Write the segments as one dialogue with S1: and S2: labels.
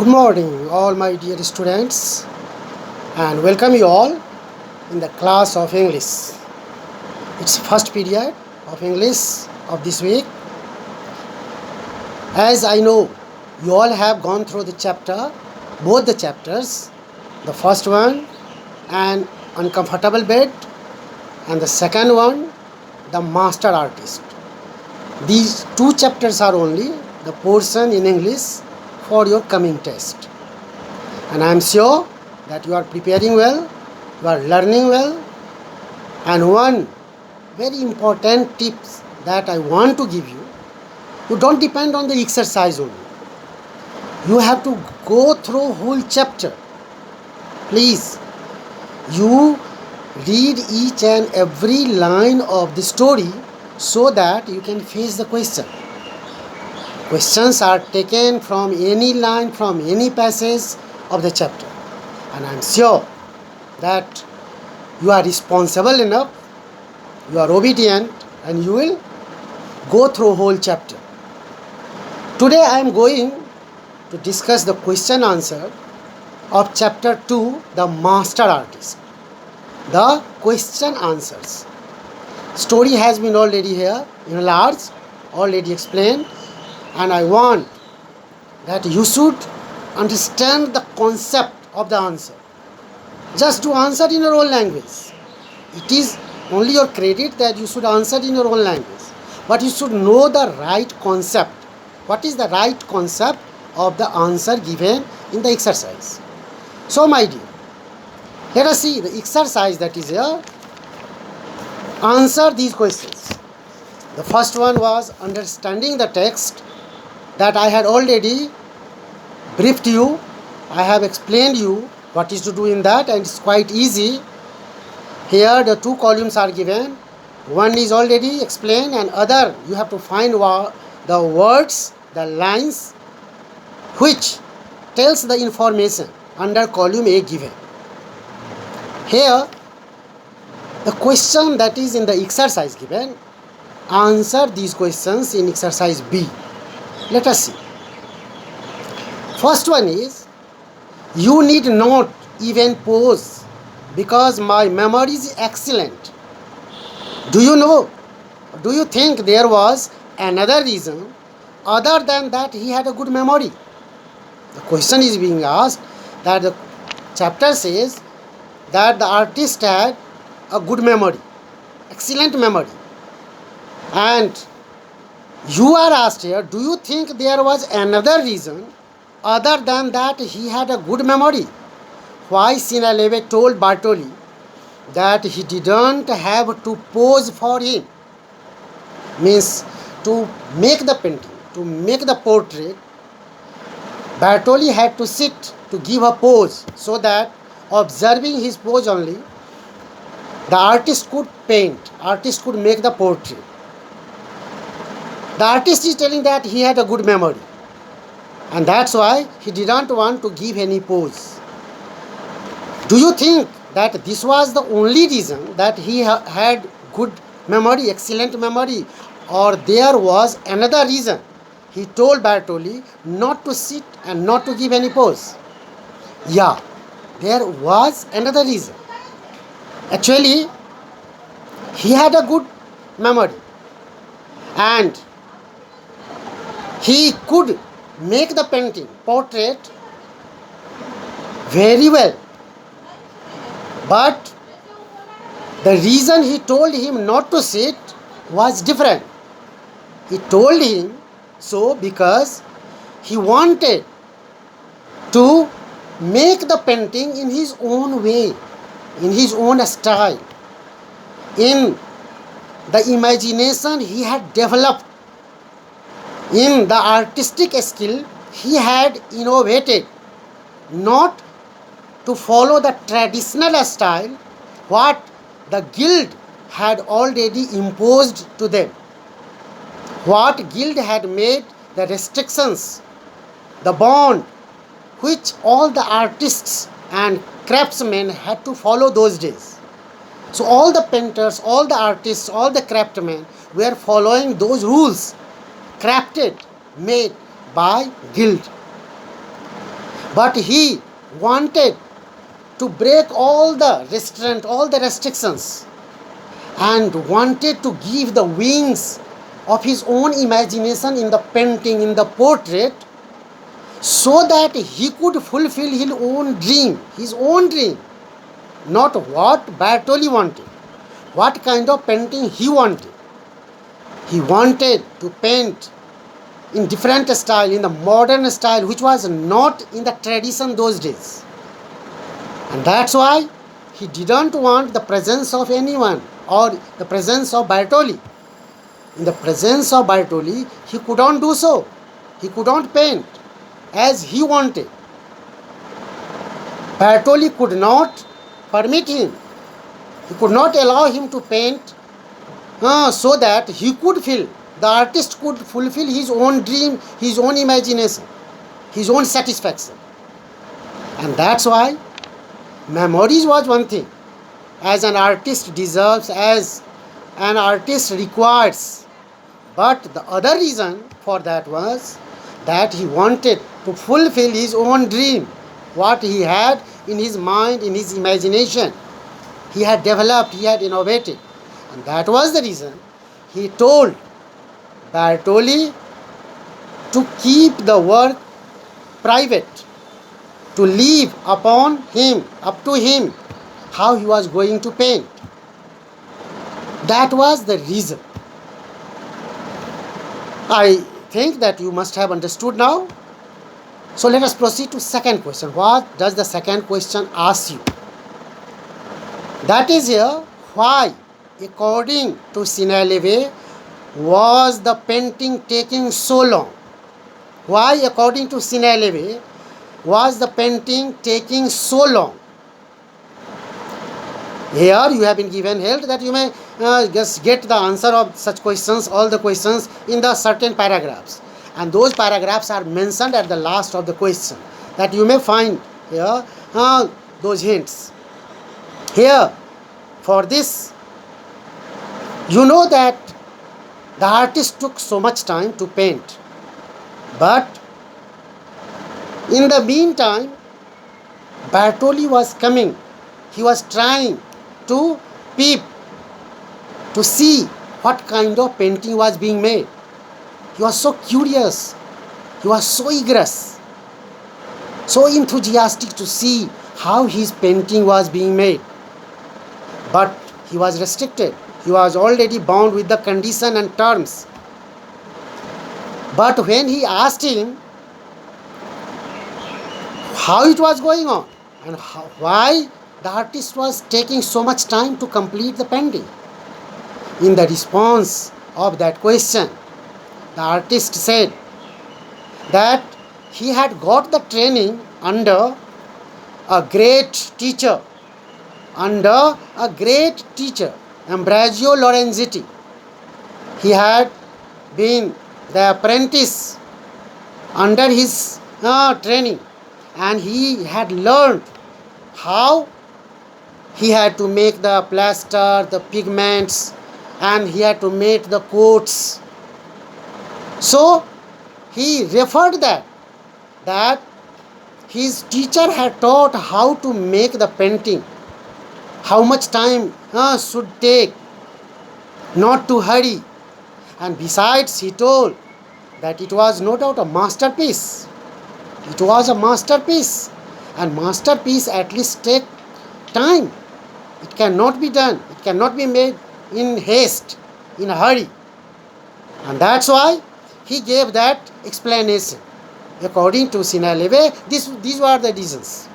S1: Good morning, all my dear students, and welcome you all in the class of English. It's first period of English of this week. As I know, you all have gone through the chapter, both the chapters, the first one, an uncomfortable bed, and the second one, the master artist. These two chapters are only the portion in English for your coming test. And I am sure that you are preparing well, you are learning well. And one very important tips that I want to give you, you don't depend on the exercise only. You have to go through whole chapter. Please, you read each and every line of the story so that you can face the question. Questions are taken from any line, from any passage of the chapter. And I am sure that you are responsible enough, you are obedient, and you will go through whole chapter. Today I am going to discuss the question answer of chapter 2, the master artist. The question answers. Story has been already here in large, already explained, and I want that you should understand the concept of the answer. Just to answer in your own language. It is only your credit that you should answer in your own language. But you should know the right concept. What is the right concept of the answer given in the exercise? So my dear, let us see the exercise that is here. Answer these questions. The first one was understanding the text that I had already briefed you. I have explained you what is to do in that, and it's quite easy. Here the two columns are given. One is already explained and other you have to find the words, the lines which tells the information under column A given. Here the question that is in the exercise given, answer these questions in exercise B. Let us see. First one is, you need not even pause because my memory is excellent. Do you know? Do you think there was another reason other than that he had a good memory? The question is being asked that the chapter says that the artist had a good memory, excellent memory. And you are asked here, do you think there was another reason other than that he had a good memory? Why Sinhalese told Bartoli that he didn't have to pose for him, means to make the painting, to make the portrait, Bartoli had to sit to give a pose so that observing his pose only, the artist could paint, artist could make the portrait. The artist is telling that he had a good memory, and that's why he didn't want to give any pose. Do you think that this was the only reason that he had good memory, excellent memory, or there was another reason? He told Bartoli not to sit and not to give any pose. Yeah, there was another reason. Actually, he had a good memory and he could make the painting, portrait very well. But the reason he told him not to sit was different. He told him so because he wanted to make the painting in his own way, in his own style, in the imagination he had developed, in the artistic skill he had innovated, not to follow the traditional style what the guild had already imposed to them. What guild had made the restrictions, the bond which all the artists and craftsmen had to follow those days. So all the painters, all the artists, all the craftsmen were following those rules crafted, made by guild. But he wanted to break all the restraint, all the restrictions, and wanted to give the wings of his own imagination in the painting, in the portrait, so that he could fulfill his own dream, not what Bartoli wanted, what kind of painting he wanted. He wanted to paint in different style, in the modern style, which was not in the tradition those days. And that's why he didn't want the presence of anyone or the presence of Bartoli. In the presence of Bartoli, he couldn't do so. He couldn't paint as he wanted. Bartoli could not permit him. He could not allow him to paint so that he could feel, the artist could fulfill his own dream, his own imagination, his own satisfaction. And that's why memories was one thing, as an artist deserves, as an artist requires. But the other reason for that was that he wanted to fulfill his own dream, what he had in his mind, in his imagination. He had developed, he had innovated. And that was the reason he told Bartoli to keep the work private, to leave upon him, up to him, how he was going to paint. That was the reason. I think that you must have understood now. So let us proceed to second question. What does the second question ask you? That is here, why, according to Senior was the painting taking so long? Why, according to Senior was the painting taking so long? Here you have been given help that you may just get the answer of such questions, all the questions in the certain paragraphs. And those paragraphs are mentioned at the last of the question, that you may find here those hints. Here, for this, you know that the artist took so much time to paint. But in the meantime, Bartoli was coming. He was trying to peep, to see what kind of painting was being made. He was so curious. He was so eager, so enthusiastic to see how his painting was being made. But he was restricted. He was already bound with the condition and terms. But when he asked him how it was going on and why the artist was taking so much time to complete the painting, in the response of that question, the artist said that he had got the training under a great teacher, Ambrogio Lorenzetti. He had been the apprentice under his training, and he had learned how he had to make the plaster, the pigments, and he had to make the coats. So he referred that his teacher had taught how to make the painting, how much time should take, not to hurry. And besides, he told that it was no doubt a masterpiece. It was a masterpiece, and masterpiece at least take time. It cannot be done. It cannot be made in haste, in a hurry. And that's why he gave that explanation. According to Senior, these were the reasons.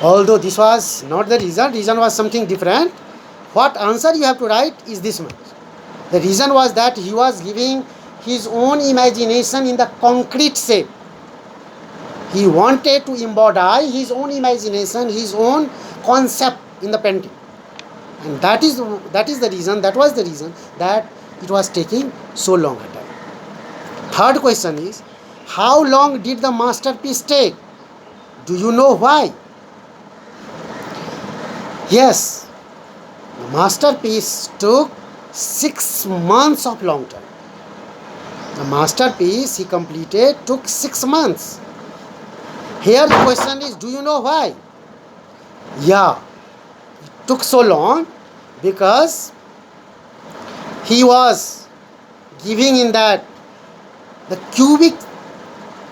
S1: Although this was not the reason was something different. What answer you have to write is this much. The reason was that he was giving his own imagination in the concrete shape. He wanted to embody his own imagination, his own concept in the painting. And that was the reason that it was taking so long a time. Third question is, how long did the masterpiece take? Do you know why? Yes, the masterpiece took 6 months of long time. The masterpiece he completed took 6 months. Here the question is, do you know why? Yeah, it took so long because he was giving in that the cubic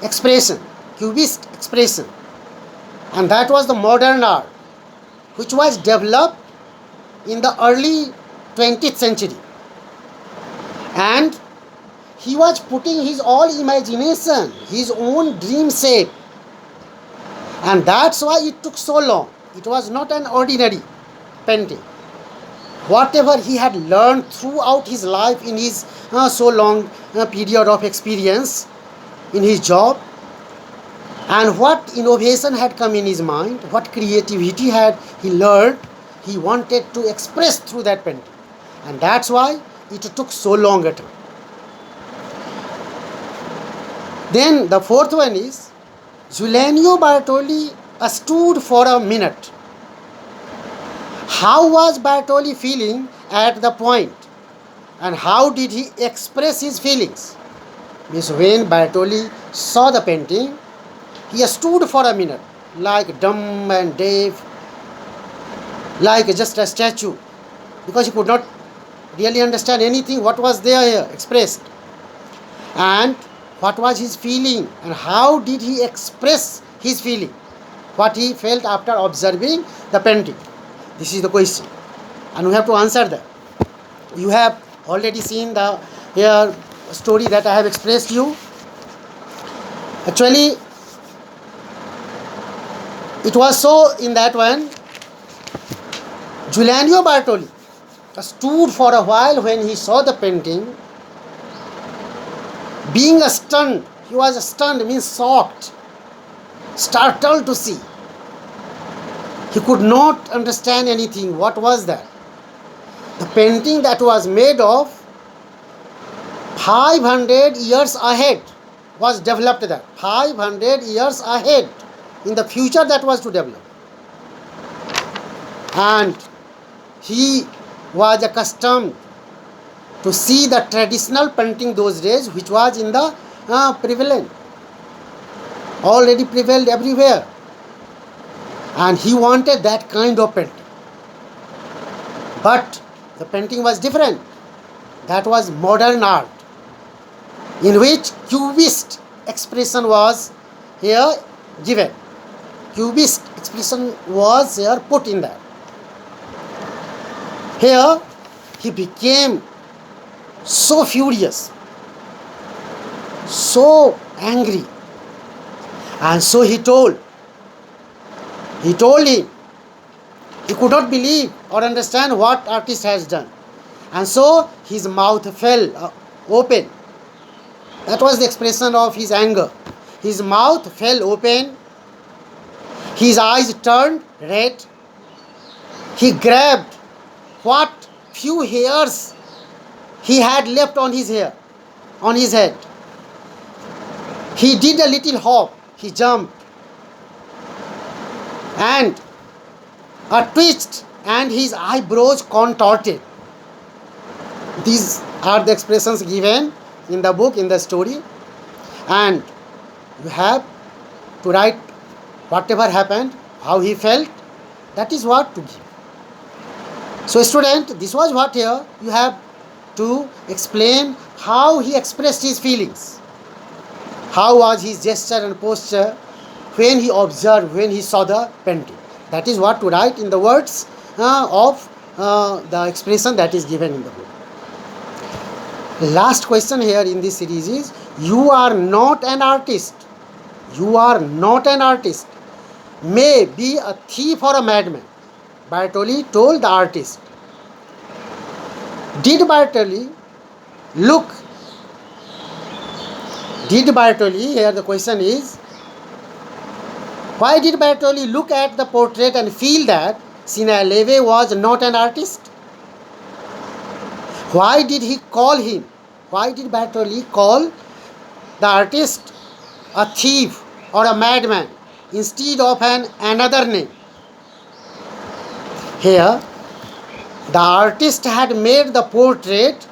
S1: expression, cubist expression, and that was the modern art which was developed in the early 20th century, and he was putting his all imagination, his own dream shape, and that's why it took so long. It was not an ordinary painting. Whatever he had learned throughout his life in his so long period of experience in his job, and what innovation had come in his mind, what creativity had he learned, he wanted to express through that painting, and that's why it took so long a time. Then the fourth one is, Giuliano Bartoli stood for a minute. How was Bartoli feeling at the point, and how did he express his feelings? Means when Bartoli saw the painting, he stood for a minute, like dumb and deaf, like just a statue, because he could not really understand anything what was there here expressed. And what was his feeling, and how did he express his feeling, what he felt after observing the painting? This is the question, and we have to answer that. You have already seen the here story that I have expressed you. Actually, it was so in that one, Giuliano Bartoli stood for a while when he saw the painting, being stunned. He was stunned, means shocked, startled to see. He could not understand anything. What was that? The painting that was made of 500 years ahead was developed there. 500 years ahead in the future that was to develop. And he was accustomed to see the traditional painting those days, which was in the prevalent, already prevailed everywhere, and he wanted that kind of painting. But the painting was different. That was modern art, in which cubist expression was here given. Cubist expression was here put in that. Here he became so furious, so angry, and so he told him he could not believe or understand what artist has done, and so his mouth fell open. That was the expression of his anger. His mouth fell open, his eyes turned red, he grabbed what few hairs he had left on his hair, on his head. He did a little hop, he jumped, and a twist, and his eyebrows contorted. These are the expressions given in the book, in the story, and you have to write whatever happened, how he felt, that is what to give. So student, this was what here you have to explain how he expressed his feelings. How was his gesture and posture when he observed, when he saw the painting. That is what to write in the words of the expression that is given in the book. Last question here in this series is, you are not an artist. You are not an artist. May be a thief or a madman, Bartoli told the artist. Did Bartoli, here the question is, why did Bartoli look at the portrait and feel that Synalleve was not an artist? Why did he call him? Why did Bartoli call the artist a thief or a madman instead of another name? Here, the artist had made the portrait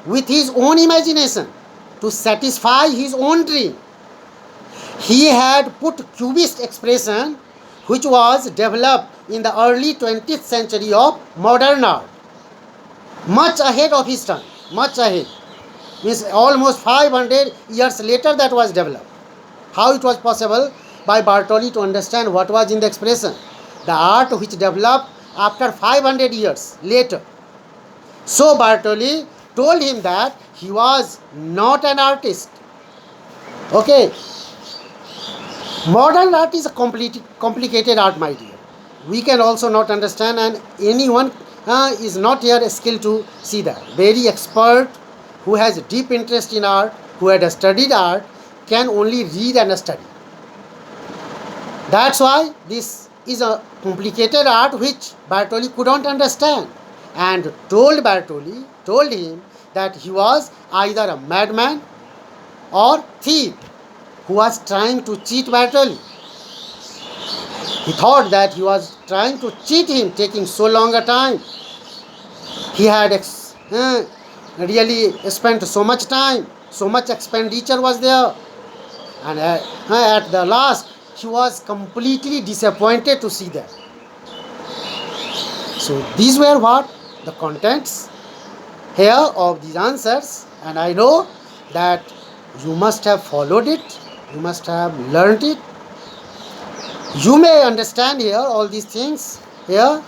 S1: with his own imagination to satisfy his own dream. He had put cubist expression which was developed in the early 20th century of modern art. Much ahead of his time, much ahead. Means almost 500 years later that was developed. How it was possible? By Bartoli to understand what was in the expression. The art which developed after 500 years later. So Bartoli told him that he was not an artist. Okay. Modern art is a complicated art, my dear. We can also not understand, and anyone is not here skilled to see that. Very expert who has deep interest in art, who had studied art, can only read and study. That's why this is a complicated art which Bartoli couldn't understand, and told him that he was either a madman or thief who was trying to cheat Bartoli. He thought that he was trying to cheat him, taking so long a time. He had really spent so much time, so much expenditure was there, and at the last he was completely disappointed to see that. So these were what the contents here of these answers, and I know that you must have followed it, you must have learned it. You may understand here all these things here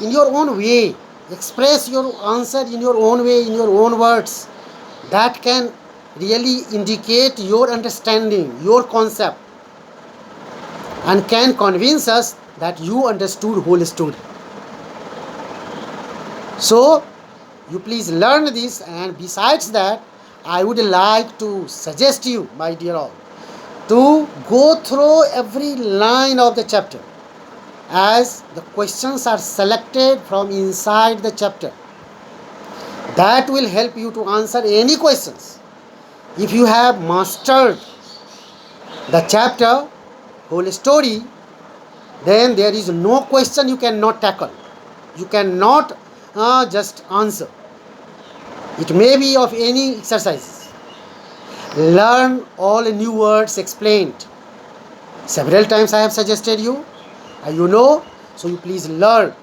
S1: in your own way. Express your answer in your own way, in your own words. That can really indicate your understanding, your concept, and can convince us that you understood whole story. So you please learn this, and besides that, I would like to suggest you, my dear all, to go through every line of the chapter, as the questions are selected from inside the chapter. That will help you to answer any questions. If you have mastered the chapter, whole story, then there is no question you cannot tackle. You cannot just answer. It may be of any exercises. Learn all new words explained. Several times I have suggested you, you know, so you please learn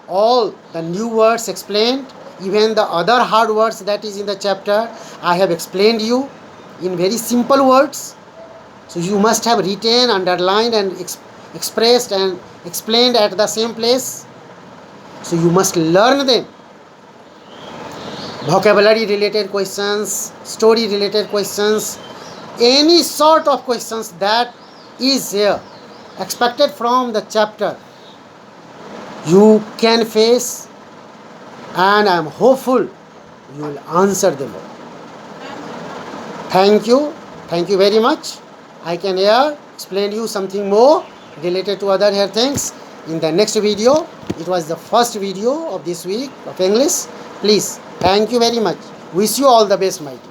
S1: all the new words explained. Even the other hard words that is in the chapter, I have explained you in very simple words. So you must have written, underlined, and expressed and explained at the same place. So you must learn them. Vocabulary related questions, story related questions, any sort of questions that is here expected from the chapter, you can face, and I am hopeful you will answer them all. Thank you very much. I can here explain you something more related to other here things in the next video. It was the first video of this week of English. Please, thank you very much. Wish you all the best, my dear.